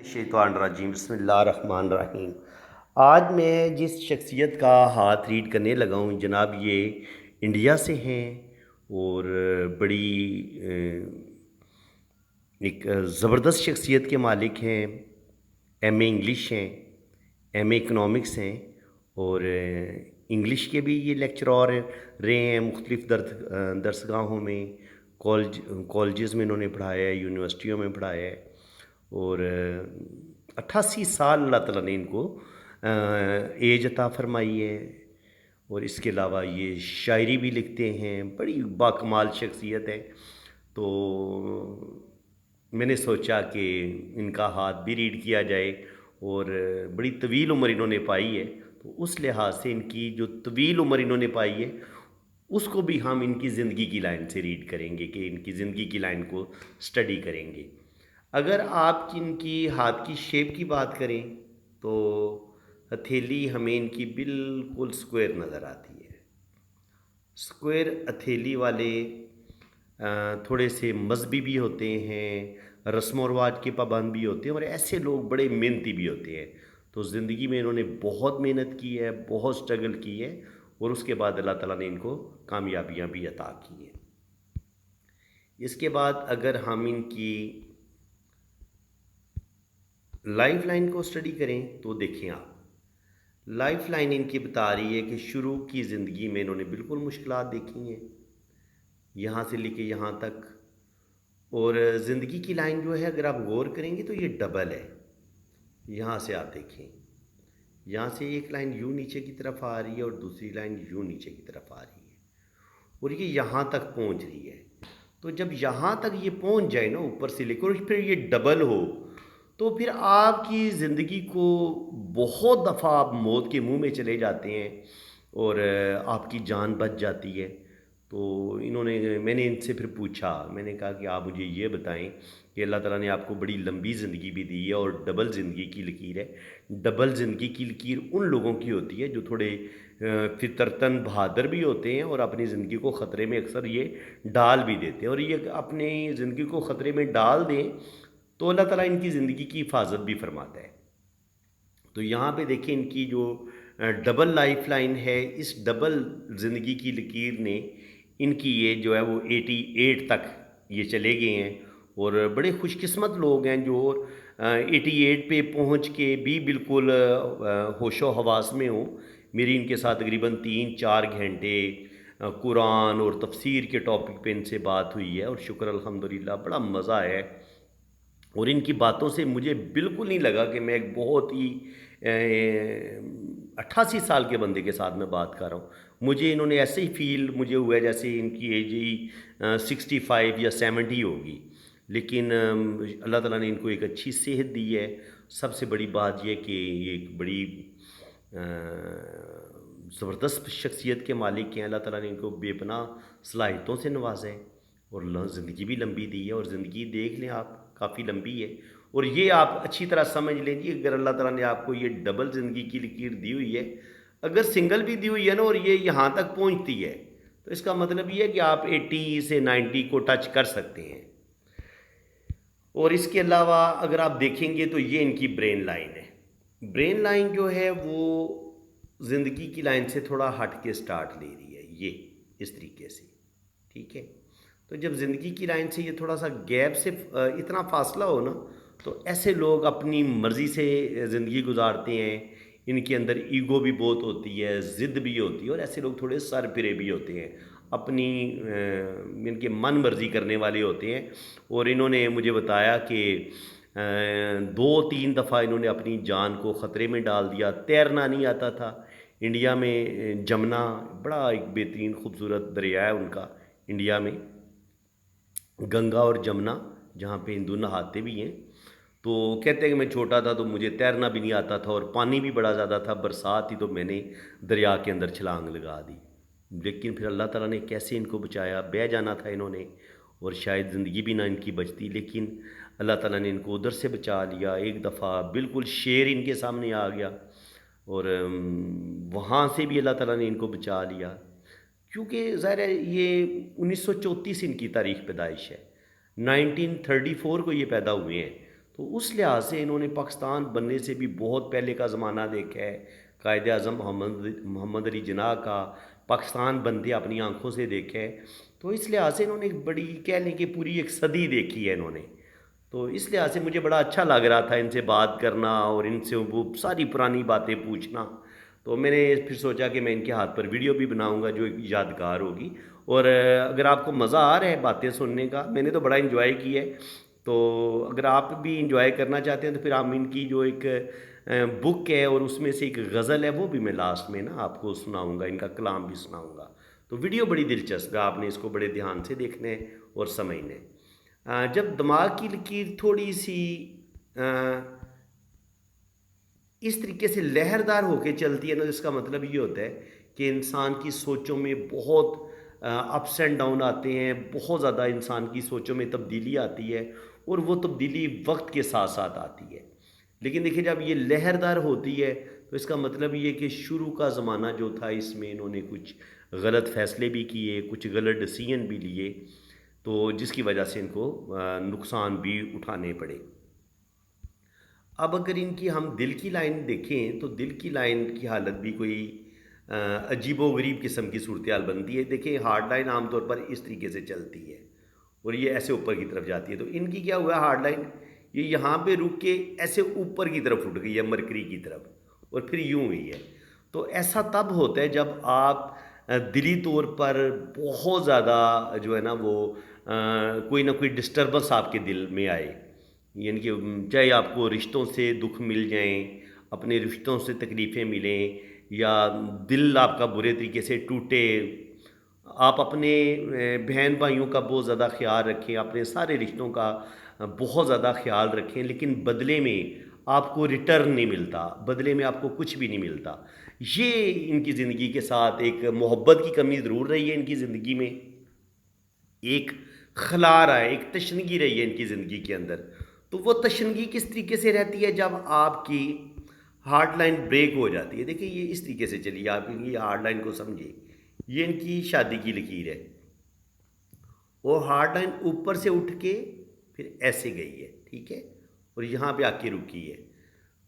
شیطان الرجیم بسم اللہ الرحمن الرحیم۔ آج میں جس شخصیت کا ہاتھ ریڈ کرنے لگا ہوں جناب، یہ انڈیا سے ہیں اور بڑی ایک زبردست شخصیت کے مالک ہیں۔ ایم اے انگلش ہیں، ایم اے اکنامکس ہیں اور انگلش کے بھی یہ لیکچرار رہے ہیں مختلف درسگاہوں میں، کالجز میں انہوں نے پڑھایا ہے، یونیورسٹیوں میں پڑھایا ہے اور 88 سال اللہ تعالیٰ نے ان کو ایج عطا فرمائی ہے۔ اور اس کے علاوہ یہ شاعری بھی لکھتے ہیں، بڑی باکمال شخصیت ہے۔ تو میں نے سوچا کہ ان کا ہاتھ بھی ریڈ کیا جائے، اور بڑی طویل عمر انہوں نے پائی ہے، تو اس لحاظ سے ان کی جو طویل عمر انہوں نے پائی ہے اس کو بھی ہم ان کی زندگی کی لائن سے ریڈ کریں گے، کہ ان کی زندگی کی لائن کو سٹڈی کریں گے۔ اگر آپ ان کی ہاتھ کی شیپ کی بات کریں تو ہتھیلی ہمیں ان کی بالکل سکوئر نظر آتی ہے۔ سکوئر ہتھیلی والے تھوڑے سے مذہبی بھی ہوتے ہیں، رسم و رواج کے پابند بھی ہوتے ہیں، اور ایسے لوگ بڑے محنتی بھی ہوتے ہیں۔ تو زندگی میں انہوں نے بہت محنت کی ہے، بہت سٹرگل کی ہے، اور اس کے بعد اللہ تعالیٰ نے ان کو کامیابیاں بھی عطا کی ہیں۔ اس کے بعد اگر ہم ان کی لائف لائن کو سٹڈی کریں تو دیکھیں آپ، لائف لائن ان کی بتا رہی ہے کہ شروع کی زندگی میں انہوں نے بالکل مشکلات دیکھی ہیں، یہاں سے لے کے یہاں تک۔ اور زندگی کی لائن جو ہے اگر آپ غور کریں گے تو یہ ڈبل ہے۔ یہاں سے آپ دیکھیں، یہاں سے ایک لائن یوں نیچے کی طرف آ رہی ہے اور دوسری لائن یوں نیچے کی طرف آ رہی ہے، اور یہ یہاں تک پہنچ رہی ہے۔ تو جب یہاں تک یہ پہنچ جائے نا اوپر سے لے کر، اور پھر یہ ڈبل ہو، تو پھر آپ کی زندگی کو بہت دفعہ آپ موت کے منہ میں چلے جاتے ہیں اور آپ کی جان بچ جاتی ہے۔ تو میں نے ان سے پھر پوچھا، میں نے کہا کہ آپ مجھے یہ بتائیں کہ اللہ تعالیٰ نے آپ کو بڑی لمبی زندگی بھی دی ہے اور ڈبل زندگی کی لکیر ہے۔ ڈبل زندگی کی لکیر ان لوگوں کی ہوتی ہے جو تھوڑے فطرتاً بہادر بھی ہوتے ہیں اور اپنی زندگی کو خطرے میں اکثر یہ ڈال بھی دیتے ہیں، اور یہ اپنی زندگی کو خطرے میں ڈال دیں تو اللہ تعالیٰ ان کی زندگی کی حفاظت بھی فرماتا ہے۔ تو یہاں پہ دیکھیں ان کی جو ڈبل لائف لائن ہے، اس ڈبل زندگی کی لکیر نے ان کی یہ جو ہے وہ 88 تک یہ چلے گئے ہیں، اور بڑے خوش قسمت لوگ ہیں جو 88 پہ پہنچ کے بھی بالکل ہوش و حواس میں ہوں۔ میری ان کے ساتھ تقریباً 3-4 گھنٹے قرآن اور تفسیر کے ٹاپک پہ ان سے بات ہوئی ہے، اور شکر الحمدللہ بڑا مزہ آیا ہے۔ اور ان کی باتوں سے مجھے بالکل نہیں لگا کہ میں ایک بہت ہی 88 سال کے بندے کے ساتھ میں بات کر رہا ہوں۔ مجھے انہوں نے ایسے ہی فیل مجھے ہوا ہے جیسے ان کی ایج ہی 65 یا 70 ہوگی، لیکن اللہ تعالیٰ نے ان کو ایک اچھی صحت دی ہے۔ سب سے بڑی بات یہ کہ یہ ایک بڑی زبردست شخصیت کے مالک ہیں۔ اللہ تعالیٰ نے ان کو بے پناہ صلاحیتوں سے نوازا ہے، اور زندگی بھی لمبی دی ہے، اور زندگی دیکھ لیں آپ کافی لمبی ہے۔ اور یہ آپ اچھی طرح سمجھ لیں جی، اگر اللہ تعالیٰ نے آپ کو یہ ڈبل زندگی کی لکیر دی ہوئی ہے، اگر سنگل بھی دی ہوئی ہے نا اور یہ یہاں تک پہنچتی ہے، تو اس کا مطلب یہ ہے کہ آپ 80 سے 90 کو ٹچ کر سکتے ہیں۔ اور اس کے علاوہ اگر آپ دیکھیں گے تو یہ ان کی برین لائن ہے۔ برین لائن جو ہے وہ زندگی کی لائن سے تھوڑا ہٹ کے سٹارٹ لے رہی ہے، یہ اس طریقے سے، ٹھیک ہے۔ تو جب زندگی کی لائن سے یہ تھوڑا سا گیپ سے اتنا فاصلہ ہو نا، تو ایسے لوگ اپنی مرضی سے زندگی گزارتے ہیں۔ ان کے اندر ایگو بھی بہت ہوتی ہے، ضد بھی ہوتی ہے، اور ایسے لوگ تھوڑے سر پھرے بھی ہوتے ہیں، اپنی ان کے من مرضی کرنے والے ہوتے ہیں۔ اور انہوں نے مجھے بتایا کہ 2-3 دفعہ انہوں نے اپنی جان کو خطرے میں ڈال دیا۔ تیرنا نہیں آتا تھا۔ انڈیا میں جمنا بڑا ایک بہترین خوبصورت دریا ہے ان کا، انڈیا میں گنگا اور جمنا، جہاں پہ ہندو نہاتے بھی ہیں۔ تو کہتے ہیں کہ میں چھوٹا تھا تو مجھے تیرنا بھی نہیں آتا تھا، اور پانی بھی بڑا زیادہ تھا، برسات تھی تو میں نے دریا کے اندر چھلانگ لگا دی، لیکن پھر اللہ تعالیٰ نے کیسے ان کو بچایا۔ بہہ جانا تھا انہوں نے، اور شاید زندگی بھی نہ ان کی بچتی، لیکن اللہ تعالیٰ نے ان کو ادھر سے بچا لیا۔ ایک دفعہ بالکل شیر ان کے سامنے آ گیا، اور وہاں سے بھی اللہ تعالیٰ نے ان کو بچا لیا، کیونکہ ظاہر ہے یہ 1934 ان کی تاریخ پیدائش ہے، 1934 کو یہ پیدا ہوئے ہیں۔ تو اس لحاظ سے انہوں نے پاکستان بننے سے بھی بہت پہلے کا زمانہ دیکھا ہے، قائد اعظم محمد علی جناح کا پاکستان بنتے اپنی آنکھوں سے دیکھا ہے، تو اس لحاظ سے انہوں نے ایک بڑی کہہ لیں کہ پوری ایک صدی دیکھی ہے انہوں نے، تو اس لحاظ سے مجھے بڑا اچھا لگ رہا تھا ان سے بات کرنا اور ان سے وہ ساری پرانی باتیں پوچھنا، تو میں نے پھر سوچا کہ میں ان کے ہاتھ پر ویڈیو بھی بناؤں گا جو ایک یادگار ہوگی، اور اگر آپ کو مزہ آ رہا ہے باتیں سننے کا، میں نے تو بڑا انجوائے کی ہے، تو اگر آپ بھی انجوائے کرنا چاہتے ہیں تو پھر ہم ان کی جو ایک بک ہے اور اس میں سے ایک غزل ہے وہ بھی میں لاسٹ میں نا آپ کو سناؤں گا، ان کا کلام بھی سناؤں گا، تو ویڈیو بڑی دلچسپ ہے، آپ نے اس کو بڑے دھیان سے دیکھنا ہے اور سمجھنا ہے۔ جب دماغ کی لکیر تھوڑی سی اس طریقے سے لہردار ہو کے چلتی ہے نا، اس کا مطلب یہ ہوتا ہے کہ انسان کی سوچوں میں بہت اپس اینڈ ڈاؤن آتے ہیں، بہت زیادہ انسان کی سوچوں میں تبدیلی آتی ہے، اور وہ تبدیلی وقت کے ساتھ ساتھ آتی ہے، لیکن دیکھیں جب یہ لہردار ہوتی ہے تو اس کا مطلب یہ کہ شروع کا زمانہ جو تھا اس میں انہوں نے کچھ غلط فیصلے بھی کیے، کچھ غلط ڈیسیژن بھی لیے، تو جس کی وجہ سے ان کو نقصان بھی اٹھانے پڑے۔ اب اگر ان کی ہم دل کی لائن دیکھیں تو دل کی لائن کی حالت بھی کوئی عجیب و غریب قسم کی صورتحال بنتی ہے۔ دیکھیں ہارڈ لائن عام طور پر اس طریقے سے چلتی ہے اور یہ ایسے اوپر کی طرف جاتی ہے، تو ان کی کیا ہوا ہے ہارڈ لائن، یہ یہاں پہ رک کے ایسے اوپر کی طرف اٹھ گئی ہے، مرکری کی طرف، اور پھر یوں ہوئی ہے۔ تو ایسا تب ہوتا ہے جب آپ دلی طور پر بہت زیادہ جو ہے نا وہ کوئی نہ کوئی ڈسٹربنس آپ کے دل میں آئے، یعنی کہ چاہے آپ کو رشتوں سے دکھ مل جائیں، اپنے رشتوں سے تکلیفیں ملیں، یا دل آپ کا برے طریقے سے ٹوٹے، آپ اپنے بہن بھائیوں کا بہت زیادہ خیال رکھیں، اپنے سارے رشتوں کا بہت زیادہ خیال رکھیں، لیکن بدلے میں آپ کو ریٹرن نہیں ملتا، بدلے میں آپ کو کچھ بھی نہیں ملتا۔ یہ ان کی زندگی کے ساتھ ایک محبت کی کمی ضرور رہی ہے ان کی زندگی میں، ایک خلا رہا ہے، ایک تشنگی رہی ہے ان کی زندگی کے اندر، تو وہ تشنگی کس طریقے سے رہتی ہے جب آپ کی ہارڈ لائن بریک ہو جاتی ہے۔ دیکھیں یہ اس طریقے سے چلی، آپ ان کی ہارڈ لائن کو سمجھیں، یہ ان کی شادی کی لکیر ہے، وہ ہارڈ لائن اوپر سے اٹھ کے پھر ایسے گئی ہے، ٹھیک ہے، اور یہاں پہ آ کے رکی ہے،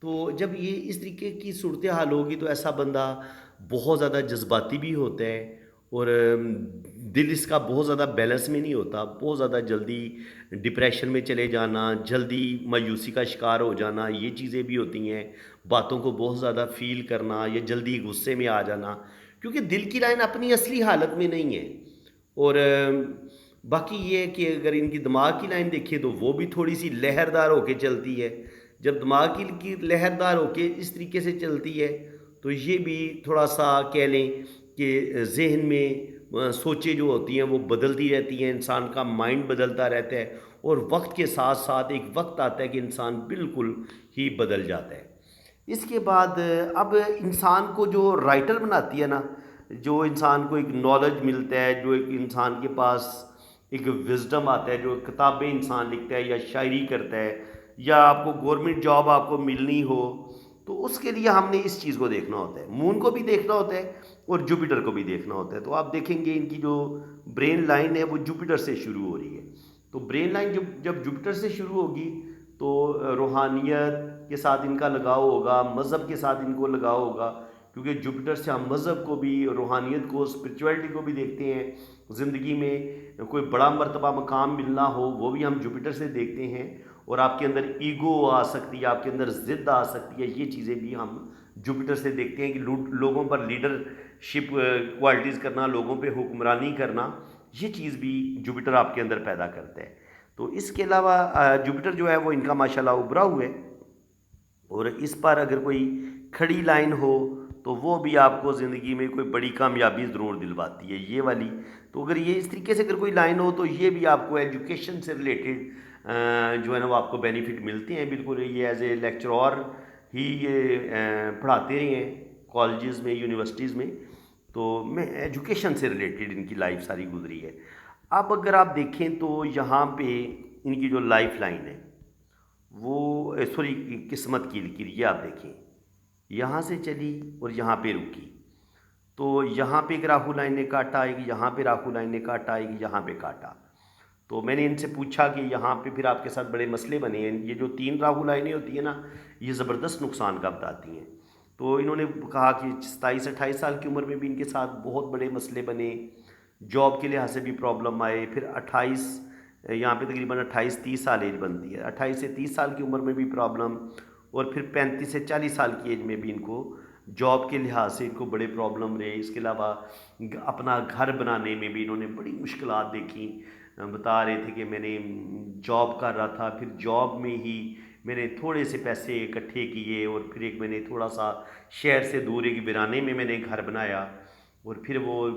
تو جب یہ اس طریقے کی صورتحال ہوگی تو ایسا بندہ بہت زیادہ جذباتی بھی ہوتا ہے، اور دل اس کا بہت زیادہ بیلنس میں نہیں ہوتا، بہت زیادہ جلدی ڈپریشن میں چلے جانا، جلدی مایوسی کا شکار ہو جانا، یہ چیزیں بھی ہوتی ہیں، باتوں کو بہت زیادہ فیل کرنا یا جلدی غصے میں آ جانا، کیونکہ دل کی لائن اپنی اصلی حالت میں نہیں ہے۔ اور باقی یہ ہے کہ اگر ان کی دماغ کی لائن دیکھیں تو وہ بھی تھوڑی سی لہردار ہو کے چلتی ہے، جب دماغ کی لہردار ہو کے اس طریقے سے چلتی ہے تو یہ بھی تھوڑا سا کہہ لیں کہ ذہن میں سوچیں جو ہوتی ہیں وہ بدلتی رہتی ہیں، انسان کا مائنڈ بدلتا رہتا ہے، اور وقت کے ساتھ ساتھ ایک وقت آتا ہے کہ انسان بالکل ہی بدل جاتا ہے۔ اس کے بعد اب انسان کو جو رائٹر بناتی ہے نا، جو انسان کو ایک نالج ملتا ہے، جو ایک انسان کے پاس ایک وزڈم آتا ہے، جو کتابیں انسان لکھتا ہے یا شاعری کرتا ہے، یا آپ کو گورنمنٹ جاب آپ کو ملنی ہو، تو اس کے لیے ہم نے اس چیز کو دیکھنا ہوتا ہے، مون کو بھی دیکھنا ہوتا ہے اور جوپیٹر کو بھی دیکھنا ہوتا ہے۔ تو آپ دیکھیں گے ان کی جو برین لائن ہے وہ جوپیٹر سے شروع ہو رہی ہے، تو برین لائن جب جوپیٹر سے شروع ہوگی تو روحانیت کے ساتھ ان کا لگاؤ ہوگا، مذہب کے ساتھ ان کو لگاؤ ہوگا، کیونکہ جوپیٹر سے ہم مذہب کو بھی، روحانیت کو، اسپریچویلٹی کو بھی دیکھتے ہیں، زندگی میں کوئی بڑا مرتبہ مقام ملنا ہو وہ بھی ہم جوپیٹر سے دیکھتے ہیں، اور آپ کے اندر ایگو آ سکتی ہے، آپ کے اندر ضد آ سکتی ہے، یہ چیزیں بھی ہم جوپیٹر سے دیکھتے ہیں کہ لوگوں پر لیڈرشپ کوالٹیز کرنا، لوگوں پہ حکمرانی کرنا، یہ چیز بھی جوپیٹر آپ کے اندر پیدا کرتا ہے۔ تو اس کے علاوہ جوپیٹر جو ہے وہ ان کا ماشاءاللہ ابھرا ہوا ہے، اور اس پر اگر کوئی کھڑی لائن ہو تو وہ بھی آپ کو زندگی میں کوئی بڑی کامیابی ضرور دلواتی ہے، یہ والی۔ تو اگر یہ اس طریقے سے اگر کوئی لائن ہو تو یہ بھی آپ کو ایجوکیشن سے ریلیٹڈ جو ہے نا وہ آپ کو بینیفٹ ملتے ہیں، بالکل یہ ایز اے لیکچرار ہی یہ پڑھاتے رہے ہیں کالجز میں، یونیورسٹیز میں، تو میں ایجوکیشن سے ریلیٹڈ ان کی لائف ساری گزری ہے۔ اب اگر آپ دیکھیں تو یہاں پہ ان کی جو لائف لائن ہے وہ سوری قسمت کی لکیر، یہ آپ دیکھیں یہاں سے چلی اور یہاں پہ رکی، تو یہاں پہ ایک راہو لائن نے کاٹا، ایک یہاں پہ راہو لائن نے کاٹا، ایک یہاں پہ کاٹا، تو میں نے ان سے پوچھا کہ یہاں پہ پھر آپ کے ساتھ بڑے مسئلے بنے ہیں، یہ جو 3 راہو لائنیں ہوتی ہیں نا، یہ زبردست نقصان کا بتاتی ہیں۔ تو انہوں نے کہا کہ 27-28 سال کی عمر میں بھی ان کے ساتھ بہت بڑے مسئلے بنے، جاب کے لحاظ سے بھی پرابلم آئے، پھر 28، یہاں پہ تقریباً 28-30 سال ایج بنتی ہے، 28 سے 30 سال کی عمر میں بھی پرابلم، اور پھر 35 سے 40 سال کی ایج میں بھی ان کو جاب کے لحاظ سے ان کو بڑے پرابلم رہے۔ اس کے علاوہ اپنا گھر بنانے میں بھی انہوں نے بڑی مشکلات دیکھی، بتا رہے تھے کہ میں نے جاب کر رہا تھا، پھر جاب میں ہی میں نے تھوڑے سے پیسے اکٹھے کیے، اور پھر ایک میں نے تھوڑا سا شہر سے دور ایک ویرانے میں نے گھر بنایا، اور پھر وہ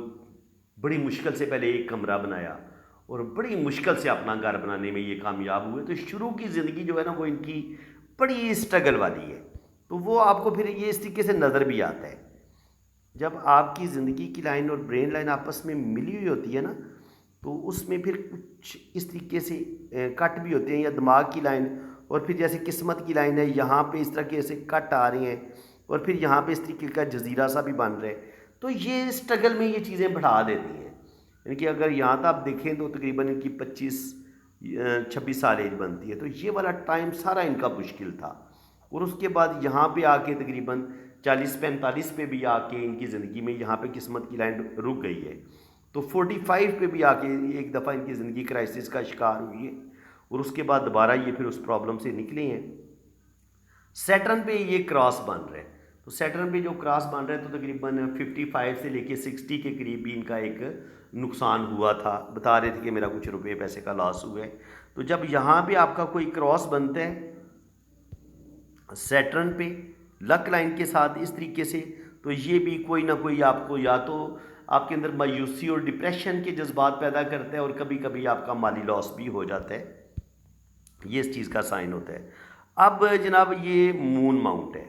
بڑی مشکل سے پہلے ایک کمرہ بنایا، اور بڑی مشکل سے اپنا گھر بنانے میں یہ کامیاب ہوئے۔ تو شروع کی زندگی جو ہے نا وہ ان کی بڑی اسٹرگل والی ہے، تو وہ آپ کو پھر یہ اس طریقے سے نظر بھی آتا ہے۔ جب آپ کی زندگی کی لائن اور برین لائن آپس میں ملی ہوئی ہوتی ہے نا، تو اس میں پھر کچھ اس طریقے سے کٹ بھی ہوتے ہیں، یا دماغ کی لائن، اور پھر جیسے قسمت کی لائن ہے، یہاں پہ اس طرح کے ایسے کٹ آ رہے ہیں، اور پھر یہاں پہ اس طریقے کا جزیرہ سا بھی بن رہا ہے، تو یہ اسٹرگل میں یہ چیزیں بڑھا دیتی ہیں۔ یعنی کہ اگر یہاں تک آپ دیکھیں تو تقریباً ان کی 25-26 سال ایج بنتی ہے، تو یہ والا ٹائم سارا ان کا مشکل تھا، اور اس کے بعد یہاں پہ آ کے تقریباً 40-45 پہ بھی آ کے ان کی زندگی میں یہاں پہ قسمت کی لائن رک گئی ہے، تو 45 پہ بھی آ کے ایک دفعہ ان کی زندگی کرائسس کا شکار ہوئی ہے، اور اس کے بعد دوبارہ یہ پھر اس پرابلم سے نکلے ہیں۔ سیٹرن پہ یہ کراس بن رہا ہے، تو سیٹرن پہ جو کراس بن رہا ہے تو تقریباً 55 سے لے کے 60 کے قریب بھی ان کا ایک نقصان ہوا تھا، بتا رہے تھے کہ میرا کچھ روپے پیسے کا لاس ہوا ہے۔ تو جب یہاں پہ آپ کا کوئی کراس بنتا ہے سیٹرن پہ لک لائن کے ساتھ اس طریقے سے، تو یہ بھی کوئی نہ کوئی آپ کو یا تو آپ کے اندر مایوسی اور ڈپریشن کے جذبات پیدا کرتا ہے، اور کبھی کبھی آپ کا مالی لاس بھی ہو جاتا ہے، یہ اس چیز کا سائن ہوتا ہے۔ اب جناب یہ مون ماؤنٹ ہے،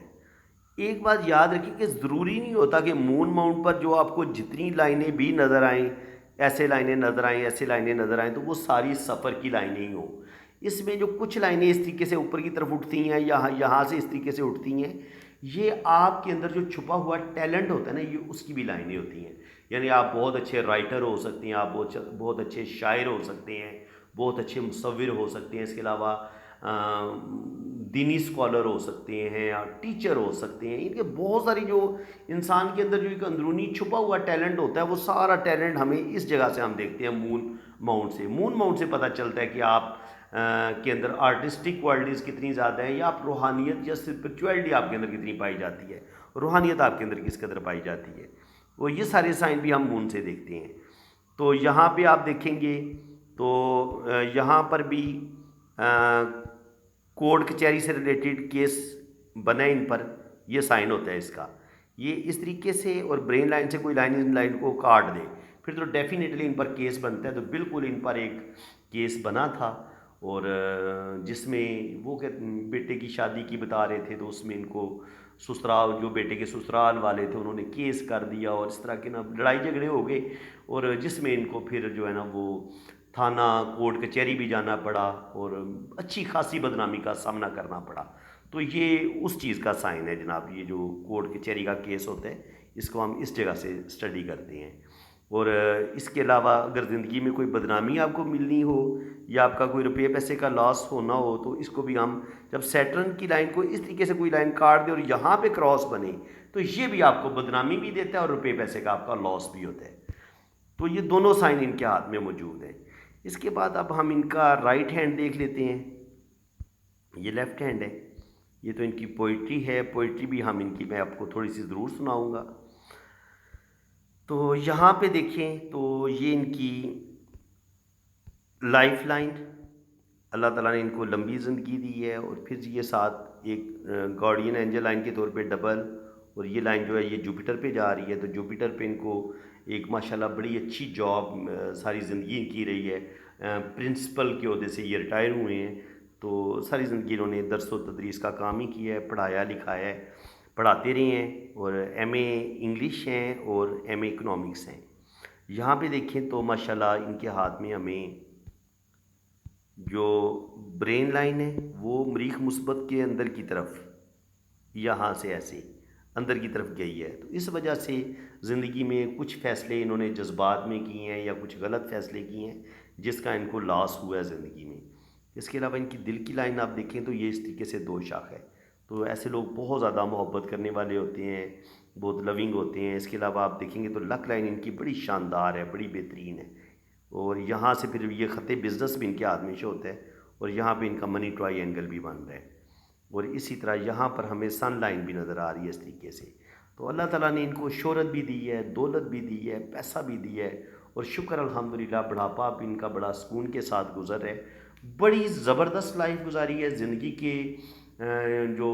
ایک بات یاد رکھیں کہ ضروری نہیں ہوتا کہ مون ماؤنٹ پر جو آپ کو جتنی لائنیں بھی نظر آئیں، ایسے لائنیں نظر آئیں، ایسے لائنیں نظر آئیں، تو وہ ساری سفر کی لائنیں ہی ہوں۔ اس میں جو کچھ لائنیں اس طریقے سے اوپر کی طرف اٹھتی ہیں، یہاں سے اس طریقے سے اٹھتی ہیں، یہ آپ کے اندر جو چھپا ہوا ٹیلنٹ ہوتا ہے نا، یہ اس کی بھی لائنیں ہوتی ہیں۔ یعنی آپ بہت اچھے رائٹر ہو سکتے ہیں، آپ بہت اچھے شاعر ہو سکتے ہیں، بہت اچھے مصور ہو سکتے ہیں، اس کے علاوہ دینی اسکالر ہو سکتے ہیں، یا ٹیچر ہو سکتے ہیں۔ ان کے بہت ساری جو انسان کے اندر جو ایک اندرونی چھپا ہوا ٹیلنٹ ہوتا ہے، وہ سارا ٹیلنٹ ہمیں اس جگہ سے ہم دیکھتے ہیں، مون ماؤنٹ سے پتہ چلتا ہے کہ آپ کے اندر آرٹسٹک کوالٹیز کتنی زیادہ ہیں، یا آپ روحانیت یا اسپرچویلٹی آپ کے اندر کتنی پائی جاتی ہے، روحانیت آپ کے اندر کس قدر پائی جاتی ہے، وہ یہ سارے سائن بھی ہم مون سے دیکھتے ہیں۔ تو یہاں پہ آپ دیکھیں گے تو یہاں پر بھی کورٹ کچہری سے ریلیٹڈ کیس بنا ان پر، یہ سائن ہوتا ہے اس کا، یہ اس طریقے سے، اور برین لائن سے کوئی لائن کو کاٹ دے پھر تو ڈیفینیٹلی ان پر کیس بنتا ہے۔ تو بالکل ان پر ایک کیس بنا تھا، اور جس میں وہ بیٹے کی شادی کی بتا رہے تھے، تو اس میں ان کو سسرال، جو بیٹے کے سسرال والے تھے انہوں نے کیس کر دیا، اور اس طرح کے نا لڑائی جھگڑے ہو گئے، اور جس میں ان کو پھر جو ہے نا وہ تھانہ کورٹ کچہری بھی جانا پڑا، اور اچھی خاصی بدنامی کا سامنا کرنا پڑا۔ تو یہ اس چیز کا سائن ہے جناب، یہ جو کورٹ کچہری کا کیس ہوتا ہے، اس کو ہم اس جگہ سے اسٹڈی کرتے ہیں۔ اور اس کے علاوہ اگر زندگی میں کوئی بدنامی آپ کو ملنی ہو، یا آپ کا کوئی روپے پیسے کا لاس ہونا ہو، تو اس کو بھی ہم جب سیٹرن کی لائن کو اس طریقے سے کوئی لائن کاٹ دے اور یہاں پہ کراس بنے، تو یہ بھی آپ کو بدنامی بھی دیتا ہے، اور روپے پیسے کا آپ کا لاس بھی ہوتا ہے۔ تو یہ دونوں سائن ان کے ہاتھ میں موجود ہیں۔ اس کے بعد اب ہم ان کا رائٹ ہینڈ دیکھ لیتے ہیں، یہ لیفٹ ہینڈ ہے، یہ تو ان کی پوئٹری ہے، پوئٹری بھی ہم ان کی میں آپ کو تھوڑی سی ضرور سناؤں گا۔ تو یہاں پہ دیکھیں تو یہ ان کی لائف لائن، اللہ تعالیٰ نے ان کو لمبی زندگی دی ہے، اور پھر یہ ساتھ ایک گارڈین اینجل لائن کے طور پہ ڈبل، اور یہ لائن جو ہے یہ جوپیٹر پہ جا رہی ہے، تو جوپیٹر پہ ان کو ایک ماشاءاللہ بڑی اچھی جاب ساری زندگی ان کی رہی ہے، پرنسپل کے عہدے سے یہ ریٹائر ہوئے ہیں، تو ساری زندگی انہوں نے درس و تدریس کا کام ہی کیا ہے، پڑھایا لکھایا ہے، پڑھاتے رہے ہیں، اور ایم اے انگلش ہیں اور ایم اے اکنامکس ہیں۔ یہاں پہ دیکھیں تو ماشاءاللہ ان کے ہاتھ میں ہمیں جو برین لائن ہے وہ مریخ مثبت کے اندر کی طرف، یہاں سے ایسے اندر کی طرف گئی ہے، تو اس وجہ سے زندگی میں کچھ فیصلے انہوں نے جذبات میں کیے ہیں، یا کچھ غلط فیصلے کیے ہیں، جس کا ان کو لاس ہوا ہے زندگی میں۔ اس کے علاوہ ان کی دل کی لائن آپ دیکھیں تو یہ اس طریقے سے دو شاخ ہے، تو ایسے لوگ بہت زیادہ محبت کرنے والے ہوتے ہیں، بہت لونگ ہوتے ہیں۔ اس کے علاوہ آپ دیکھیں گے تو لک لائن ان کی بڑی شاندار ہے، بڑی بہترین ہے، اور یہاں سے پھر یہ خط بزنس بھی ان کے ہاتھ میں شو ہوتا ہے، اور یہاں پہ ان کا منی ٹرائی اینگل بھی بن رہا ہے، اور اسی طرح یہاں پر ہمیں سن لائن بھی نظر آ رہی ہے اس طریقے سے۔ تو اللہ تعالیٰ نے ان کو شہرت بھی دی ہے، دولت بھی دی ہے، پیسہ بھی دیا ہے، اور شکر الحمدللہ بڑھاپا بھی ان کا بڑا سکون کے ساتھ گزر ہے۔ بڑی زبردست لائف گزاری ہے زندگی کے، جو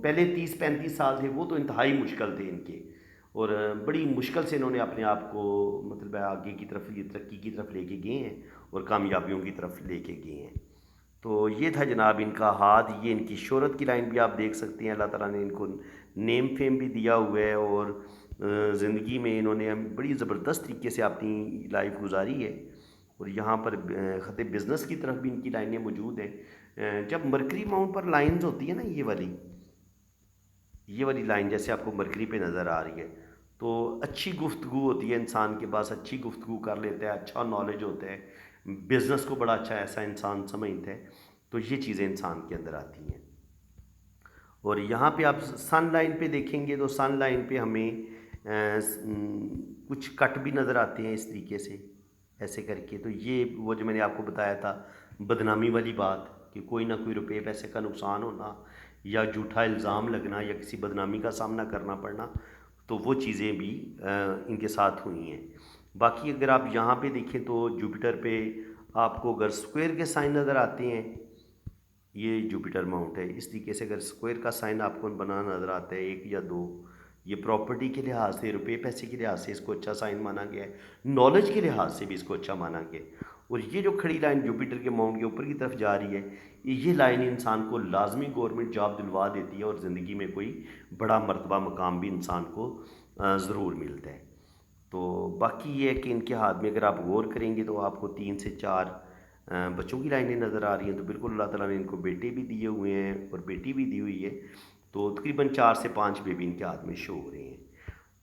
پہلے 30-35 سال تھے وہ تو انتہائی مشکل تھے ان کے، اور بڑی مشکل سے انہوں نے اپنے آپ کو مطلب آگے کی طرف، یہ ترقی کی طرف لے کے گئے ہیں اور کامیابیوں کی طرف لے کے گئے ہیں۔ تو یہ تھا جناب ان کا ہاتھ، یہ ان کی شہرت کی لائن بھی آپ دیکھ سکتے ہیں۔ اللہ تعالیٰ نے ان کو نیم فیم بھی دیا ہوا ہے، اور زندگی میں انہوں نے بڑی زبردست طریقے سے اپنی لائف گزاری ہے، اور یہاں پر خط بزنس کی طرف بھی ان کی لائنیں موجود ہیں۔ جب مرکری ماؤنٹ پر لائنز ہوتی ہیں نا، یہ والی لائن جیسے آپ کو مرکری پہ نظر آ رہی ہے، تو اچھی گفتگو ہوتی ہے، انسان کے پاس اچھی گفتگو کر لیتا ہے، اچھا نالج ہوتا ہے، بزنس کو بڑا اچھا ایسا انسان سمجھتا ہے، تو یہ چیزیں انسان کے اندر آتی ہیں۔ اور یہاں پہ آپ سن لائن پہ دیکھیں گے تو سن لائن پہ ہمیں کچھ کٹ بھی نظر آتے ہیں اس طریقے سے، ایسے کر کے۔ تو یہ وہ جو میں نے آپ کو بتایا تھا بدنامی والی بات، کہ کوئی نہ کوئی روپے پیسے کا نقصان ہونا، یا جھوٹا الزام لگنا، یا کسی بدنامی کا سامنا کرنا پڑنا، تو وہ چیزیں بھی ان کے ساتھ ہوئی ہیں۔ باقی اگر آپ یہاں پہ دیکھیں تو جوپیٹر پہ آپ کو اگر اسکوائر کے سائن نظر آتے ہیں، یہ جوپیٹر ماؤنٹ ہے، اس طریقے سے اگر اسکوائر کا سائن آپ کو بنا نظر آتا ہے 1 یا 2، یہ پراپرٹی کے لحاظ سے، روپے پیسے کے لحاظ سے اس کو اچھا سائن مانا گیا ہے، نالج کے لحاظ سے بھی اس کو اچھا مانا گیا ہے۔ اور یہ جو کھڑی لائن جوپیٹر کے ماؤنٹ کے اوپر کی طرف جا رہی ہے، یہ لائن انسان کو لازمی گورنمنٹ جاب دلوا دیتی ہے، اور زندگی میں کوئی بڑا مرتبہ مقام بھی انسان کو ضرور ملتا ہے۔ تو باقی یہ ہے کہ ان کے ہاتھ میں اگر آپ غور کریں گے تو آپ کو 3 سے 4 بچوں کی لائنیں نظر آ رہی ہیں، تو بالکل اللہ تعالیٰ نے ان کو بیٹے بھی دیے ہوئے ہیں اور بیٹی بھی دی ہوئی ہے، تو تقریباً 4 سے 5 بیبی ان کے ہاتھ میں شو ہو رہے ہیں۔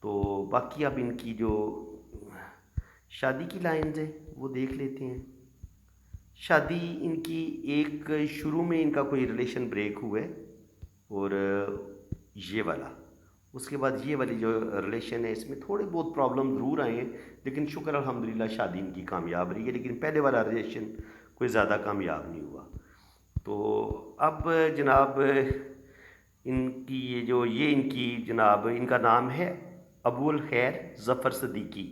تو باقی اب ان کی جو شادی کی لائنز ہیں وہ دیکھ لیتے ہیں۔ شادی ان کی ایک شروع میں ان کا کوئی ریلیشن بریک ہوا ہے، اور یہ والا، اس کے بعد یہ والی جو ریلیشن ہے اس میں تھوڑے بہت پرابلم ضرور آئے ہیں، لیکن شکر الحمدللہ شادی ان کی کامیاب رہی ہے، لیکن پہلے والا ریلیشن کوئی زیادہ کامیاب نہیں ہوا۔ تو اب جناب ان کی یہ ان کی جناب ان کا نام ہے ابو الخیر ظفر صدیقی،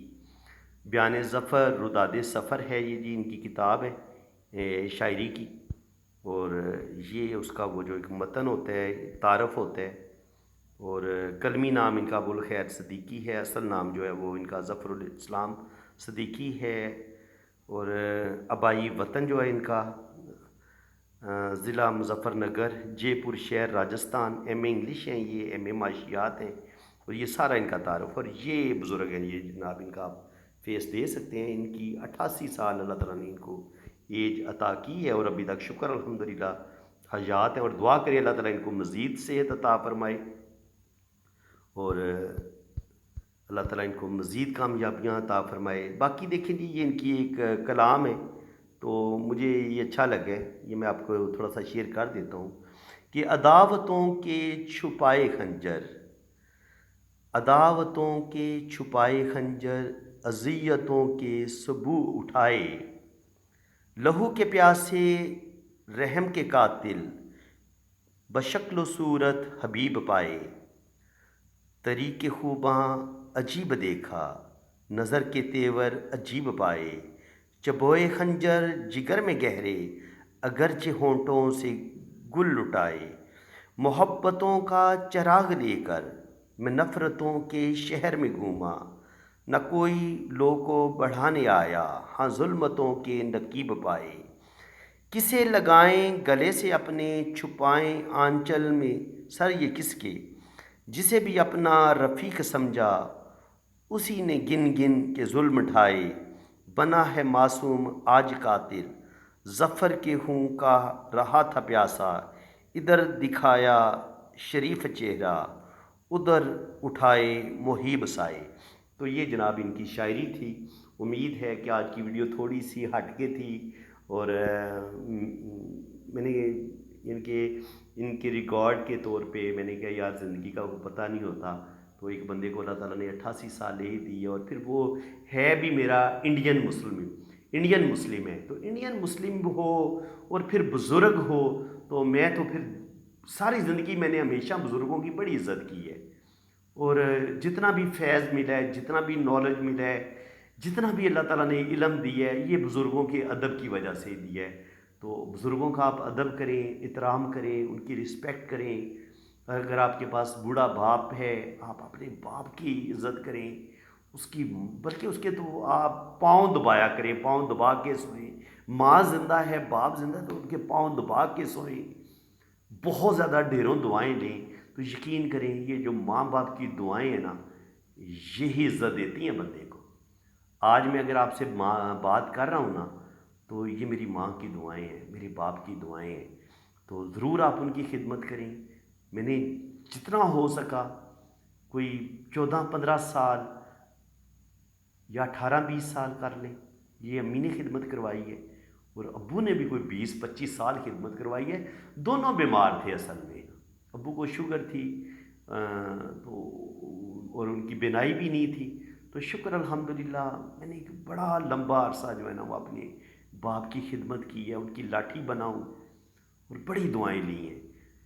بیان ظفر رداد سفر ہے یہ جی ان کی کتاب ہے شاعری کی، اور یہ اس کا وہ جو ایک متن ہوتا ہے، تعارف ہوتا ہے، اور کلمی نام ان کا ابو الخیر صدیقی ہے، اصل نام جو ہے وہ ان کا ظفر الاسلام صدیقی ہے، اور آبائی وطن جو ہے ان کا ضلع مظفر نگر، جے پور شہر راجستھان، ایم اے انگلش ہیں یہ، ایم اے معاشیات ہیں، اور یہ سارا ان کا تعارف، اور یہ بزرگ ہیں یہ جناب ان کا آپ فیس دے سکتے ہیں، ان کی 88 سال اللہ تعالیٰ نے ان کو ایج عطا کی ہے، اور ابھی تک شکر الحمدللہ حیات ہیں، اور دعا کریں اللہ تعالیٰ ان کو مزید صحت عطا فرمائے، اور اللہ تعالیٰ ان کو مزید کامیابیاں عطا فرمائے۔ باقی دیکھیں جی یہ ان کی ایک کلام ہے، تو مجھے یہ اچھا لگا، یہ میں آپ کو تھوڑا سا شیئر کر دیتا ہوں کہ عداوتوں کے چھپائے خنجر، عداوتوں کے چھپائے خنجر، اذیتوں کے سبو اٹھائے، لہو کے پیاسے رحم کے قاتل، بشکل و صورت حبیب پائے، طریق خوباں عجیب دیکھا، نظر کے تیور عجیب پائے، چبوئے خنجر جگر میں گہرے، اگرچہ ہونٹوں سے گل لٹائے، محبتوں کا چراغ لے کر میں نفرتوں کے شہر میں گھوما، نہ کوئی لو کو بڑھانے آیا، ہاں ظلمتوں کے نقیب پائے، کسے لگائیں گلے سے اپنے، چھپائیں آنچل میں سر یہ کس کے، جسے بھی اپنا رفیق سمجھا اسی نے گن گن کے ظلم ڈھائے، بنا ہے معصوم آج قاتل، ظفر کے خون کا رہا تھا پیاسا، ادھر دکھایا شریف چہرہ، ادھر اٹھائے مہیب سائے۔ تو یہ جناب ان کی شاعری تھی، امید ہے کہ آج کی ویڈیو تھوڑی سی ہٹ کے تھی، اور میں نے ان کے ریکارڈ کے طور پہ میں نے کہا یار زندگی کا وہ پتہ نہیں ہوتا، تو ایک بندے کو اللہ تعالیٰ نے 88 سال ہی دی ہے، اور پھر وہ ہے بھی میرا انڈین مسلم ہے، تو انڈین مسلم ہو اور پھر بزرگ ہو، تو میں تو پھر ساری زندگی میں نے ہمیشہ بزرگوں کی بڑی عزت کی ہے، اور جتنا بھی فیض ملا ہے، جتنا بھی نالج ملا ہے، جتنا بھی اللہ تعالیٰ نے علم دیا ہے، یہ بزرگوں کے ادب کی وجہ سے دیا ہے۔ تو بزرگوں کا آپ ادب کریں، احترام کریں، ان کی رسپیکٹ کریں۔ اگر آپ کے پاس بوڑھا باپ ہے، آپ اپنے باپ کی عزت کریں، اس کی بلکہ اس کے تو آپ پاؤں دبایا کریں، پاؤں دبا کے سوئیں۔ ماں زندہ ہے، باپ زندہ ہے، تو ان کے پاؤں دبا کے سوئیں، بہت زیادہ ڈھیروں دعائیں لیں، تو یقین کریں یہ جو ماں باپ کی دعائیں ہیں نا، یہی عزت دیتی ہیں بندے کو۔ آج میں اگر آپ سے بات کر رہا ہوں نا، تو یہ میری ماں کی دعائیں ہیں، میرے باپ کی دعائیں ہیں، تو ضرور آپ ان کی خدمت کریں۔ میں نے جتنا ہو سکا، کوئی 14-15 سال یا 18-20 سال کر لیں، یہ امی نے خدمت کروائی ہے، اور ابو نے بھی کوئی 20-25 سال خدمت کروائی ہے۔ دونوں بیمار تھے اصل میں، ابو کو شوگر تھی، تو اور ان کی بینائی بھی نہیں تھی، تو شکر الحمدللہ میں نے ایک بڑا لمبا عرصہ جو ہے نا وہ اپنے باپ کی خدمت کی ہے، ان کی لاٹھی بناؤں، اور بڑی دعائیں لی ہیں۔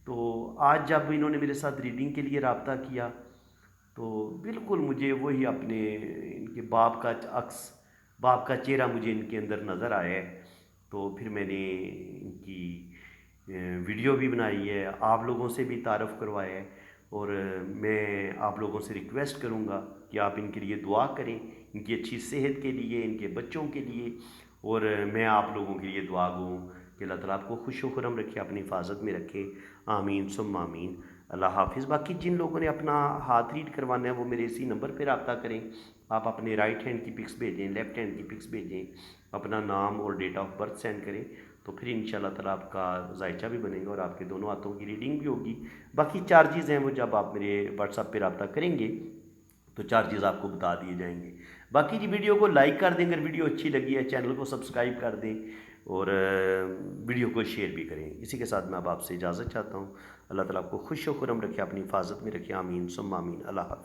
تو آج جب انہوں نے میرے ساتھ ریڈنگ کے لیے رابطہ کیا، تو بالکل مجھے وہی اپنے ان کے باپ کا عکس، باپ کا چہرہ مجھے ان کے اندر نظر آیا ہے۔ تو پھر میں نے ان کی ویڈیو بھی بنائی ہے، آپ لوگوں سے بھی تعارف کروایا ہے، اور میں آپ لوگوں سے ریکویسٹ کروں گا کہ آپ ان کے لیے دعا کریں، ان کی اچھی صحت کے لیے، ان کے بچوں کے لیے، اور میں آپ لوگوں کے لیے دعا گو ہوں کہ اللہ تعالیٰ آپ کو خوش و خرم رکھے، اپنی حفاظت میں رکھے، آمین ثم آمین۔ اللہ حافظ۔ باقی جن لوگوں نے اپنا ہاتھ ریڈ کروانا ہے وہ میرے اسی نمبر پہ رابطہ کریں، آپ اپنے رائٹ ہینڈ کی پکس بھیجیں، لیفٹ ہینڈ کی پکس بھیجیں، اپنا نام اور ڈیٹ آف برتھ سینڈ کریں، تو پھر انشاءاللہ تعالیٰ آپ کا ذائچہ بھی بنے گا اور آپ کے دونوں ہاتھوں کی ریڈنگ بھی ہوگی۔ باقی چارجز ہیں وہ جب آپ میرے واٹس ایپ پہ رابطہ کریں گے تو چارجز آپ کو بتا دیے جائیں گے۔ باقی جی ویڈیو کو لائک کر دیں، اگر ویڈیو اچھی لگی ہے چینل کو سبسکرائب کر دیں، اور ویڈیو کو شیئر بھی کریں۔ اسی کے ساتھ میں اب آپ سے اجازت چاہتا ہوں۔ اللہ تعالیٰ آپ کو خوش و خرم رکھے، اپنی حفاظت میں رکھے، آمین ثم آمین۔ اللہ حافظ۔